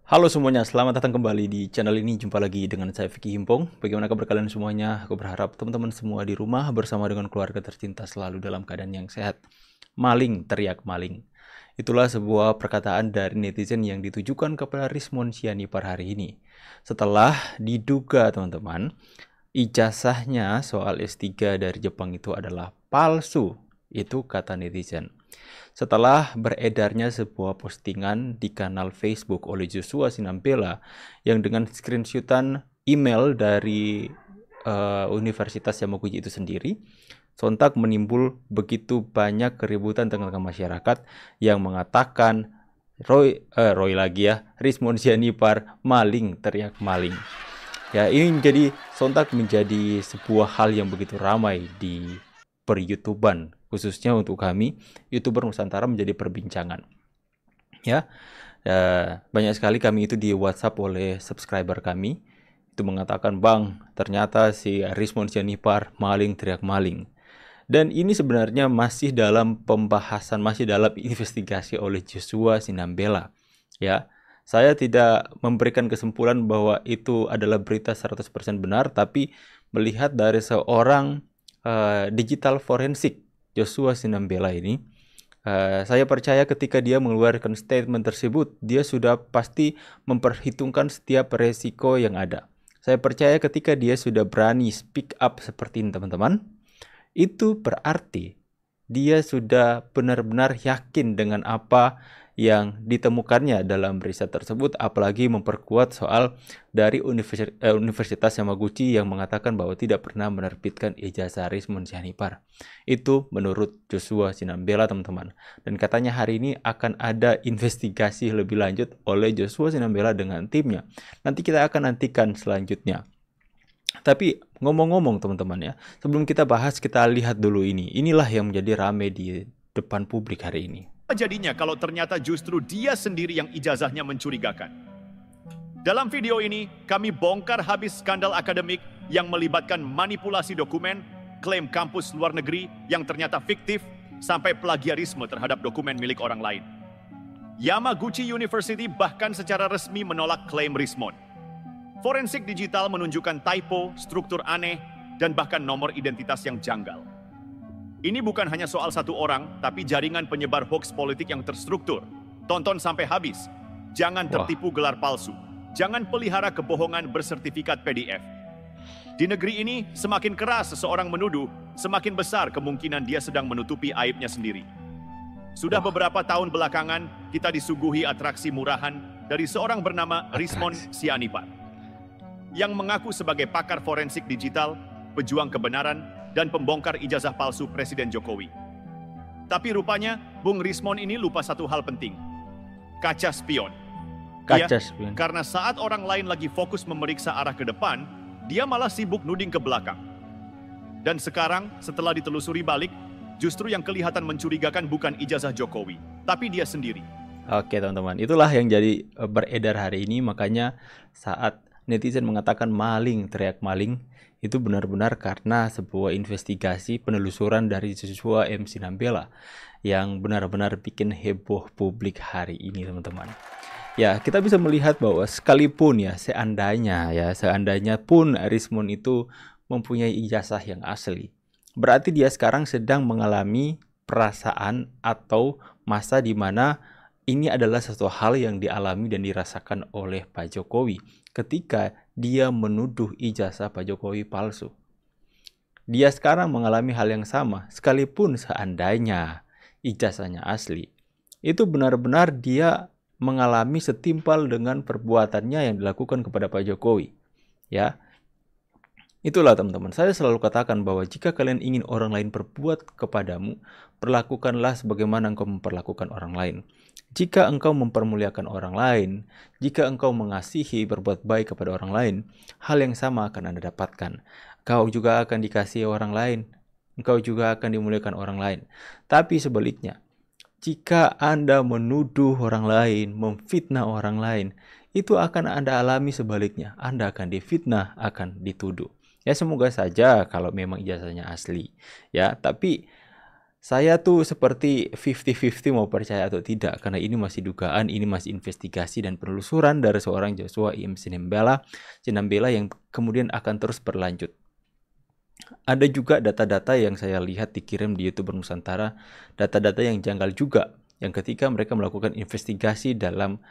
Halo semuanya, selamat datang kembali di channel ini. Jumpa lagi dengan saya Vicky Himpong. Bagaimana kabar kalian semuanya? Aku berharap teman-teman semua di rumah bersama dengan keluarga tercinta selalu dalam keadaan yang sehat. Maling, teriak maling. Itulah sebuah perkataan dari netizen yang ditujukan kepada Rizmon Sianipar hari ini. Setelah diduga teman-teman, ijazahnya soal S3 dari Jepang itu adalah palsu. Itu kata netizen. Setelah beredarnya sebuah postingan di kanal Facebook oleh Joshua Sinambela yang dengan screenshotan email dari Universitas Yamaguchi itu sendiri, sontak menimbul begitu banyak keributan tengah masyarakat yang mengatakan Roy lagi ya, Rizmon Sianipar maling, teriak maling. Ya, ini sontak menjadi sebuah hal yang begitu ramai di per-YouTuban, khususnya untuk kami YouTuber Nusantara menjadi perbincangan. Ya, banyak sekali kami itu di WhatsApp oleh subscriber kami itu mengatakan, "Bang, ternyata si Rizmon Sianipar maling, teriak maling." Dan ini sebenarnya masih dalam pembahasan, masih dalam investigasi oleh Joshua Sinambela. Ya, saya tidak memberikan kesimpulan bahwa itu adalah berita 100% benar, tapi melihat dari seorang digital forensik Joshua Sinambela ini, saya percaya ketika dia mengeluarkan statement tersebut, dia sudah pasti memperhitungkan setiap resiko yang ada. Saya percaya ketika dia sudah berani speak up seperti ini teman-teman, itu berarti dia sudah benar-benar yakin dengan apa yang ditemukannya dalam riset tersebut, apalagi memperkuat soal dari Universitas Yamaguchi yang mengatakan bahwa tidak pernah menerbitkan ijazah Rizmon Sianipar. Itu menurut Joshua Sinambela teman-teman. Dan katanya hari ini akan ada investigasi lebih lanjut oleh Joshua Sinambela dengan timnya. Nanti kita akan nantikan selanjutnya. Tapi ngomong-ngomong teman-teman ya, sebelum kita bahas, kita lihat dulu ini. Inilah yang menjadi rame di depan publik hari ini. Jadinya kalau ternyata justru dia sendiri yang ijazahnya mencurigakan. Dalam video ini, kami bongkar habis skandal akademik yang melibatkan manipulasi dokumen, klaim kampus luar negeri yang ternyata fiktif, sampai plagiarisme terhadap dokumen milik orang lain. Yamaguchi University bahkan secara resmi menolak klaim Rizmon. Forensik digital menunjukkan typo, struktur aneh, dan bahkan nomor identitas yang janggal. Ini bukan hanya soal satu orang, tapi jaringan penyebar hoax politik yang terstruktur. Tonton sampai habis. Jangan tertipu gelar palsu. Jangan pelihara kebohongan bersertifikat PDF. Di negeri ini, semakin keras seseorang menuduh, semakin besar kemungkinan dia sedang menutupi aibnya sendiri. Sudah beberapa tahun belakangan, kita disuguhi atraksi murahan dari seorang bernama Rizmon Sianipar, yang mengaku sebagai pakar forensik digital, pejuang kebenaran, dan pembongkar ijazah palsu Presiden Jokowi. Tapi rupanya, Bung Rizmon ini lupa satu hal penting. Kaca spion. Karena saat orang lain lagi fokus memeriksa arah ke depan, dia malah sibuk nuding ke belakang. Dan sekarang, setelah ditelusuri balik, justru yang kelihatan mencurigakan bukan ijazah Jokowi, tapi dia sendiri. Oke teman-teman, itulah yang jadi beredar hari ini. Makanya saat netizen mengatakan maling, teriak maling, itu benar-benar karena sebuah investigasi penelusuran dari Joshua M. Sinambela yang benar-benar bikin heboh publik hari ini teman-teman. Ya, kita bisa melihat bahwa sekalipun ya, seandainya pun Rizmon itu mempunyai ijazah yang asli, berarti dia sekarang sedang mengalami perasaan atau masa di mana ini adalah satu hal yang dialami dan dirasakan oleh Pak Jokowi ketika dia menuduh ijazah Pak Jokowi palsu. Dia sekarang mengalami hal yang sama, sekalipun seandainya ijazahnya asli. Itu benar-benar dia mengalami setimpal dengan perbuatannya yang dilakukan kepada Pak Jokowi. Ya, itulah teman-teman, saya selalu katakan bahwa jika kalian ingin orang lain berbuat kepadamu, perlakukanlah sebagaimana engkau memperlakukan orang lain. Jika engkau mempermuliakan orang lain, jika engkau mengasihi, berbuat baik kepada orang lain, hal yang sama akan Anda dapatkan. Engkau juga akan dikasihi orang lain, engkau juga akan dimuliakan orang lain. Tapi sebaliknya, jika Anda menuduh orang lain, memfitnah orang lain, itu akan Anda alami sebaliknya. Anda akan difitnah, akan dituduh. Ya semoga saja kalau memang ijazahnya asli. Ya, tapi Saya tuh seperti 50-50 mau percaya atau tidak, karena ini masih dugaan, ini masih investigasi dan penelusuran dari seorang Joshua M. Sinambela yang kemudian akan terus berlanjut. Ada juga data-data yang saya lihat dikirim di YouTuber Nusantara, data-data yang janggal juga, yang ketika mereka melakukan investigasi dalam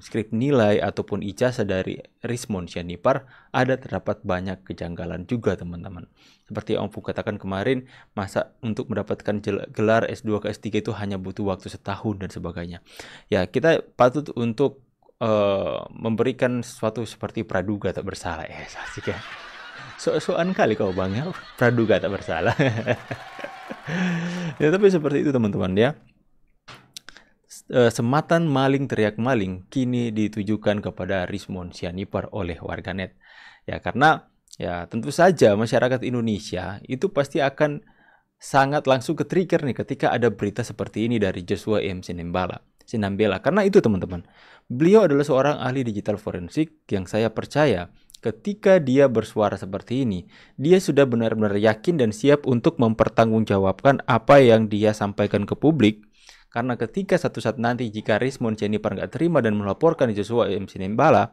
skrip nilai ataupun ijazah dari Rismond Sianipar, ada terdapat banyak kejanggalan juga teman-teman. Seperti yang Om Fu katakan kemarin, masa untuk mendapatkan gelar S2 ke S3 itu hanya butuh waktu setahun dan sebagainya. Ya, kita patut untuk memberikan sesuatu seperti praduga tak bersalah. Asik ya. So-soan kali kau bang ya, praduga tak bersalah. Ya, tapi seperti itu teman-teman ya. Sematan maling teriak maling kini ditujukan kepada Rismond Sianipar oleh warganet. Ya, karena ya tentu saja masyarakat Indonesia itu pasti akan sangat langsung ke trigger nih ketika ada berita seperti ini dari Joshua M. Sinambela. Karena itu teman-teman, beliau adalah seorang ahli digital forensik yang saya percaya ketika dia bersuara seperti ini, dia sudah benar-benar yakin dan siap untuk mempertanggungjawabkan apa yang dia sampaikan ke publik. Karena ketika satu saat nanti jika Rismond Sianipar nggak terima dan melaporkan Joshua M. Sinambela,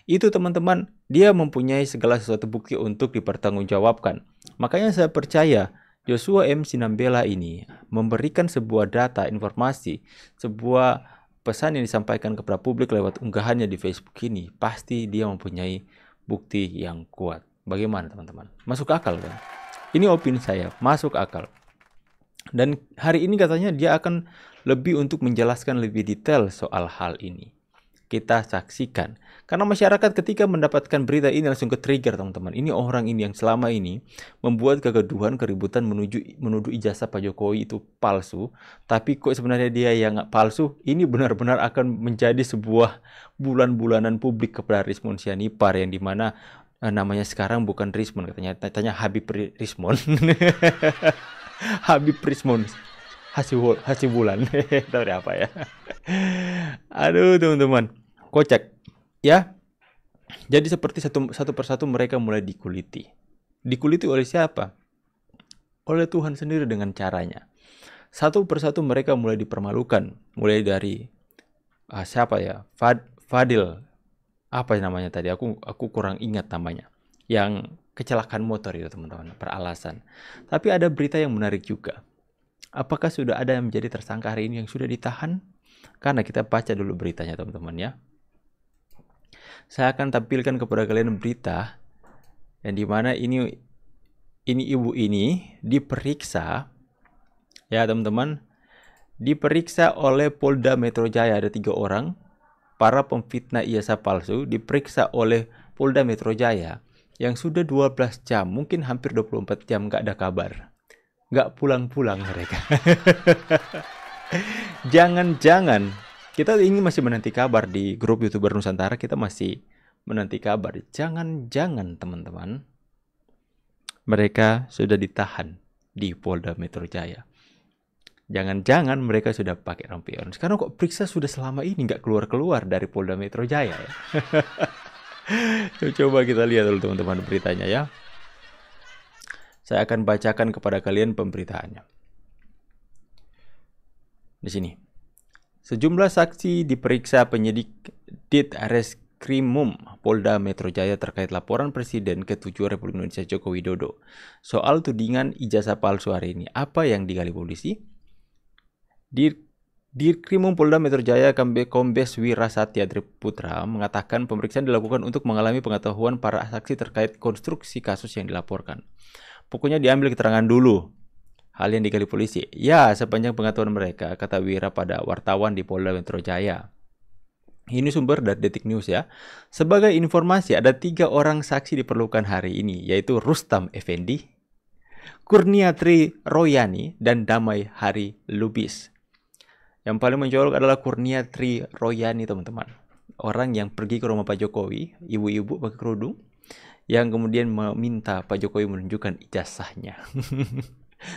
itu teman-teman, dia mempunyai segala sesuatu bukti untuk dipertanggungjawabkan. Makanya saya percaya Joshua M. Sinambela ini memberikan sebuah data, informasi, sebuah pesan yang disampaikan kepada publik lewat unggahannya di Facebook ini, pasti dia mempunyai bukti yang kuat. Bagaimana teman-teman? Masuk akal kan? Ini opini saya, masuk akal. Dan hari ini katanya dia akan lebih untuk menjelaskan lebih detail soal hal ini. Kita saksikan. Karena masyarakat ketika mendapatkan berita ini langsung ke trigger teman-teman. Ini orang ini yang selama ini membuat kegaduhan, keributan menuduh ijazah Pak Jokowi itu palsu. Tapi kok sebenarnya dia yang palsu. Ini benar-benar akan menjadi sebuah bulan-bulanan publik kepada Rismond Sianipar. Yang dimana namanya sekarang bukan Rismond katanya Habib Rismond. Habib Rismond Hasibulan. Tahu apa ya? Aduh teman-teman, kocak ya. Jadi seperti satu persatu mereka mulai dikuliti. Dikuliti oleh siapa? Oleh Tuhan sendiri dengan caranya. Satu persatu mereka mulai dipermalukan. Mulai dari siapa ya? Fadil. Apa namanya tadi? Aku kurang ingat namanya. Yang kecelakaan motor itu teman-teman, peralasan. Tapi ada berita yang menarik juga. Apakah sudah ada yang menjadi tersangka hari ini yang sudah ditahan? Karena kita baca dulu beritanya teman-teman ya. Saya akan tampilkan kepada kalian berita yang dimana ini ibu ini diperiksa ya teman-teman. Diperiksa oleh Polda Metro Jaya, ada 3 orang para pemfitnah ijazah palsu diperiksa oleh Polda Metro Jaya yang sudah 12 jam, mungkin hampir 24 jam nggak ada kabar. Nggak pulang-pulang mereka. Jangan-jangan, kita ini masih menanti kabar di grup YouTuber Nusantara, kita masih menanti kabar. Jangan-jangan teman-teman, mereka sudah ditahan di Polda Metro Jaya. Jangan-jangan mereka sudah pakai rompi orange. Karena kok periksa sudah selama ini nggak keluar-keluar dari Polda Metro Jaya ya. Coba kita lihat dulu teman-teman beritanya ya. Saya akan bacakan kepada kalian pemberitaannya. Di sini. Sejumlah saksi diperiksa penyidik Ditreskrimum Polda Metro Jaya terkait laporan Presiden ke-7 Republik Indonesia Joko Widodo soal tudingan ijazah palsu hari ini. Apa yang digali polisi? Dirkrimum Polda Metro Jaya Kombes Wira Satya Putra mengatakan pemeriksaan dilakukan untuk mengalami pengetahuan para saksi terkait konstruksi kasus yang dilaporkan. Pokoknya diambil keterangan dulu. Hal yang digali polisi. Ya, sepanjang pengetahuan mereka, kata Wira pada wartawan di Polda Metro Jaya. Ini sumber dari Detik News ya. Sebagai informasi, ada 3 orang saksi diperlukan hari ini, yaitu Rustam Effendi, Kurniatri Royani, dan Damai Hari Lubis. Yang paling mencolok adalah Kurniatri Royani teman-teman. Orang yang pergi ke rumah Pak Jokowi, ibu-ibu pakai kerudung, yang kemudian meminta Pak Jokowi menunjukkan ijazahnya.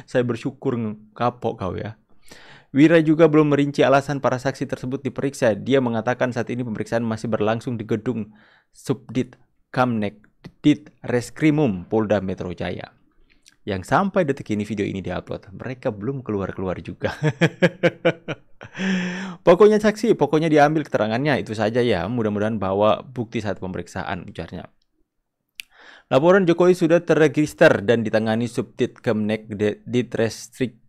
Saya bersyukur kapok kau ya. Wira juga belum merinci alasan para saksi tersebut diperiksa. Dia mengatakan saat ini pemeriksaan masih berlangsung di gedung Subdit Kamnek Ditreskrimum Polda Metro Jaya. Yang sampai detik ini video ini diupload, mereka belum keluar-keluar juga. Pokoknya diambil keterangannya, itu saja ya. Mudah-mudahan bawa bukti saat pemeriksaan, ujarnya. Laporan Jokowi sudah terregister dan ditangani Subdit Kemnek Ditreskrim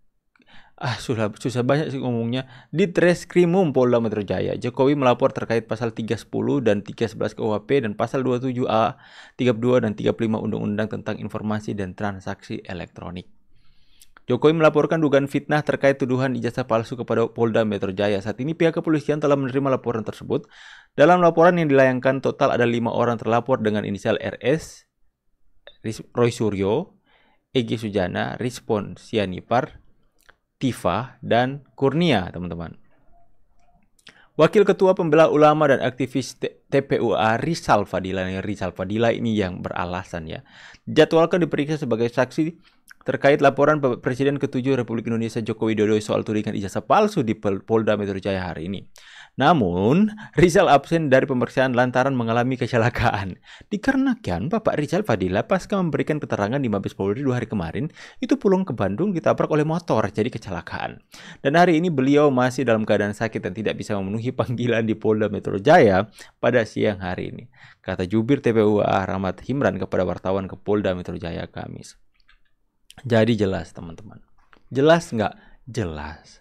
susah banyak sih ngomongnya. Ditreskrimum Polda Metro Jaya. Jokowi melapor terkait pasal 310 dan 311 KUHP dan pasal 27A, 32 dan 35 Undang-Undang tentang Informasi dan Transaksi Elektronik. Jokowi melaporkan dugaan fitnah terkait tuduhan ijazah palsu kepada Polda Metro Jaya. Saat ini pihak kepolisian telah menerima laporan tersebut. Dalam laporan yang dilayangkan, total ada 5 orang terlapor dengan inisial RS, Roy Suryo, Egy Sujana, Rizpon Sianipar, Tifa, dan Kurnia, teman-teman. Wakil Ketua Pembela Ulama dan aktivis TPUA Rizal Fadila ini yang beralasan ya. Dijadwalkan diperiksa sebagai saksi terkait laporan Presiden ke-7 Republik Indonesia Joko Widodo soal tudingan ijazah palsu di Polda Metro Jaya hari ini. Namun, Rizal absen dari pemeriksaan lantaran mengalami kecelakaan. Dikarenakan Bapak Rizal Fadila pasca memberikan keterangan di Mabes Polri 2 hari kemarin, itu pulang ke Bandung ditabrak oleh motor, jadi kecelakaan. Dan hari ini beliau masih dalam keadaan sakit dan tidak bisa memenuhi panggilan di Polda Metro Jaya pada siang hari ini, kata jubir TPUA Rahmat Himran kepada wartawan ke Polda Metro Jaya Kamis. Jadi jelas teman-teman. Jelas nggak? Jelas.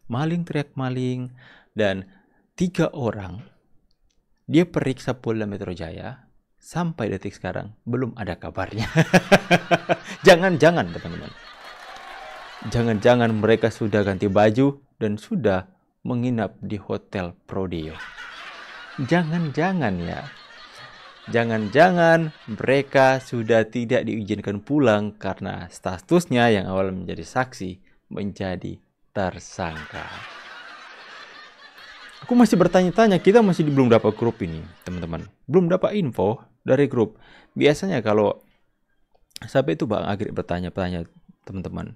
Maling teriak maling dan 3 orang dia periksa Polda Metro Jaya sampai detik sekarang belum ada kabarnya. Jangan-jangan teman-teman. Jangan-jangan mereka sudah ganti baju dan sudah menginap di Hotel Prodeo. Jangan-jangan ya. Jangan-jangan mereka sudah tidak diizinkan pulang karena statusnya yang awal menjadi saksi menjadi tersangka. Aku masih bertanya-tanya, kita masih belum dapat grup ini, teman-teman. Belum dapat info dari grup. Biasanya kalau sampai itu Bang Agri bertanya-tanya, teman-teman.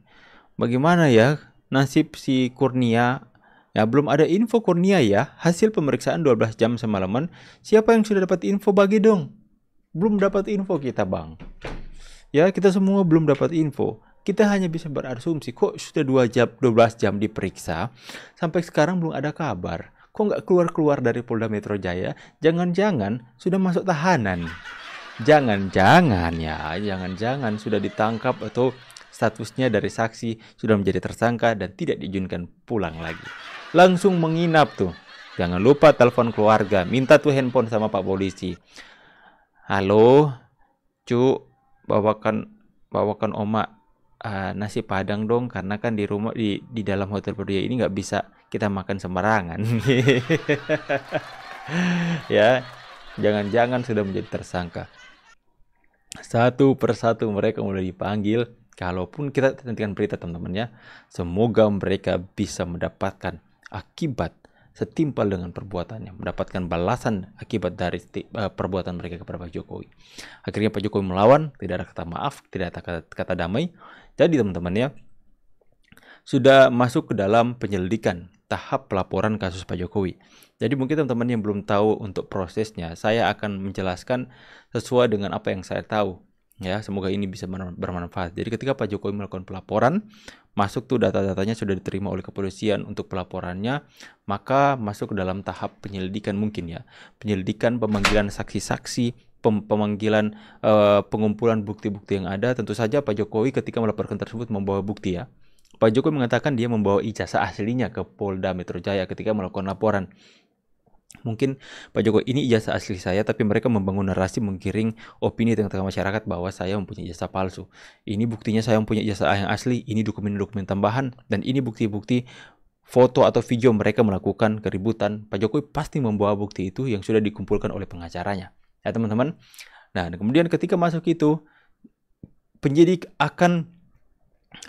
Bagaimana ya nasib si Kurnia? Ya, belum ada info Kurnia ya. Hasil pemeriksaan 12 jam semalaman. Siapa yang sudah dapat info bagi dong? Belum dapat info kita, Bang. Ya, kita semua belum dapat info. Kita hanya bisa berasumsi, kok sudah 12 jam diperiksa, sampai sekarang belum ada kabar. Kok nggak keluar-keluar dari Polda Metro Jaya? Jangan-jangan sudah masuk tahanan. Jangan-jangan ya, jangan-jangan sudah ditangkap atau statusnya dari saksi sudah menjadi tersangka dan tidak diizinkan pulang lagi. Langsung menginap tuh. Jangan lupa telepon keluarga, minta tuh handphone sama Pak Polisi. Halo, Cu, bawakan Oma nasi padang dong, karena kan di rumah di dalam Hotel Prodeo ini nggak bisa kita makan sembarangan. Ya, jangan-jangan sudah menjadi tersangka. Satu persatu mereka mulai dipanggil. Kalaupun kita nantikan berita teman-teman ya, semoga mereka bisa mendapatkan akibat setimpal dengan perbuatannya, mendapatkan balasan akibat dari perbuatan mereka kepada Pak Jokowi. Akhirnya Pak Jokowi melawan, tidak ada kata maaf, tidak ada kata damai. Jadi teman-teman ya, sudah masuk ke dalam penyelidikan tahap pelaporan kasus Pak Jokowi. Jadi mungkin teman-teman yang belum tahu untuk prosesnya, saya akan menjelaskan sesuai dengan apa yang saya tahu. Ya, semoga ini bisa bermanfaat. Jadi ketika Pak Jokowi melakukan pelaporan, masuk tuh data-datanya sudah diterima oleh kepolisian untuk pelaporannya, maka masuk ke dalam tahap penyelidikan mungkin ya. Penyelidikan, pemanggilan saksi-saksi, pemanggilan pengumpulan bukti-bukti yang ada. Tentu saja Pak Jokowi ketika melaporkan tersebut membawa bukti ya. Pak Jokowi mengatakan dia membawa ijazah aslinya ke Polda Metro Jaya ketika melakukan laporan. Mungkin Pak Jokowi, ini ijazah asli saya, tapi mereka membangun narasi menggiring opini tengah-tengah masyarakat bahwa saya mempunyai ijazah palsu. Ini buktinya saya mempunyai ijazah yang asli, ini dokumen-dokumen tambahan, dan ini bukti-bukti foto atau video mereka melakukan keributan. Pak Jokowi pasti membawa bukti itu yang sudah dikumpulkan oleh pengacaranya. Ya teman-teman. Nah, kemudian ketika masuk itu, penyidik akan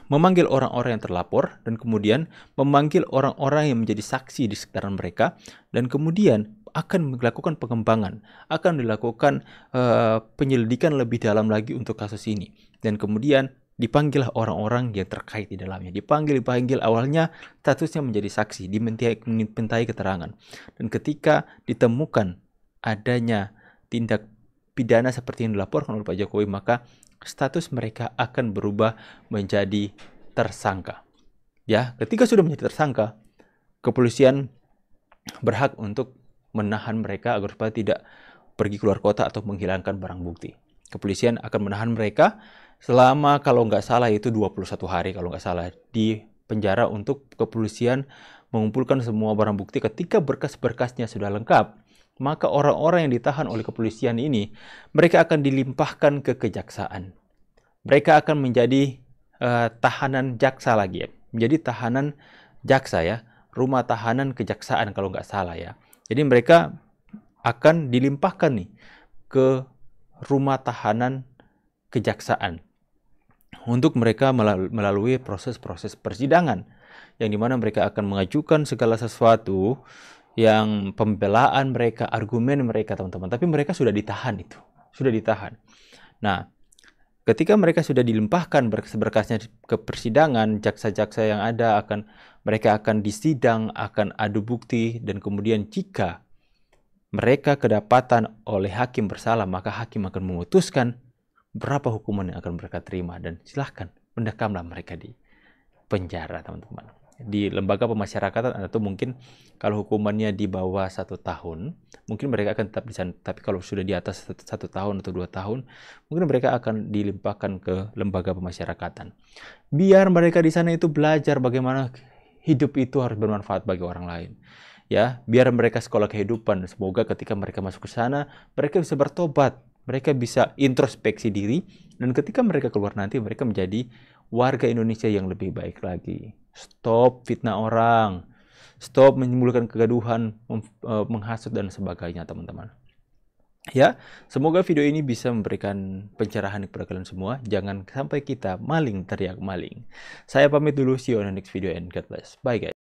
memanggil orang-orang yang terlapor dan kemudian memanggil orang-orang yang menjadi saksi di sekitaran mereka dan kemudian akan melakukan pengembangan, akan dilakukan penyelidikan lebih dalam lagi untuk kasus ini dan kemudian dipanggillah orang-orang yang terkait di dalamnya. Dipanggil awalnya statusnya menjadi saksi, dimintai keterangan dan ketika ditemukan adanya tindak pidana seperti yang dilaporkan oleh Pak Jokowi, maka status mereka akan berubah menjadi tersangka. Ya, ketika sudah menjadi tersangka, kepolisian berhak untuk menahan mereka agar supaya tidak pergi keluar kota atau menghilangkan barang bukti. Kepolisian akan menahan mereka selama, kalau nggak salah itu 21 hari kalau nggak salah, di penjara untuk kepolisian mengumpulkan semua barang bukti. Ketika berkas-berkasnya sudah lengkap, maka orang-orang yang ditahan oleh kepolisian ini, mereka akan dilimpahkan ke kejaksaan. Mereka akan menjadi tahanan jaksa lagi ya. Menjadi tahanan jaksa ya. Rumah tahanan kejaksaan kalau nggak salah ya. Jadi mereka akan dilimpahkan nih ke rumah tahanan kejaksaan untuk mereka melalui proses-proses persidangan, yang dimana mereka akan mengajukan segala sesuatu yang pembelaan mereka, argumen mereka teman-teman. Tapi mereka sudah ditahan itu, sudah ditahan. Nah, ketika mereka sudah dilimpahkan berkas-berkasnya ke persidangan, jaksa-jaksa yang ada mereka akan disidang, akan adu bukti, dan kemudian jika mereka kedapatan oleh hakim bersalah, maka hakim akan memutuskan berapa hukuman yang akan mereka terima, dan silahkan mendekamlah mereka di penjara teman-teman. Di lembaga pemasyarakatan, atau mungkin kalau hukumannya di bawah 1 tahun, mungkin mereka akan tetap di sana. Tapi kalau sudah di atas 1 tahun atau 2 tahun, mungkin mereka akan dilimpahkan ke lembaga pemasyarakatan. Biar mereka di sana itu belajar bagaimana hidup itu harus bermanfaat bagi orang lain. Ya, biar mereka sekolah kehidupan. Semoga ketika mereka masuk ke sana, mereka bisa bertobat, mereka bisa introspeksi diri, dan ketika mereka keluar nanti, mereka menjadi warga Indonesia yang lebih baik lagi. Stop fitnah orang, stop menimbulkan kegaduhan, menghasut dan sebagainya teman-teman. Ya, semoga video ini bisa memberikan pencerahan kepada kalian semua. Jangan sampai kita maling teriak maling. Saya pamit dulu, see you on the next video and God bless. Bye guys.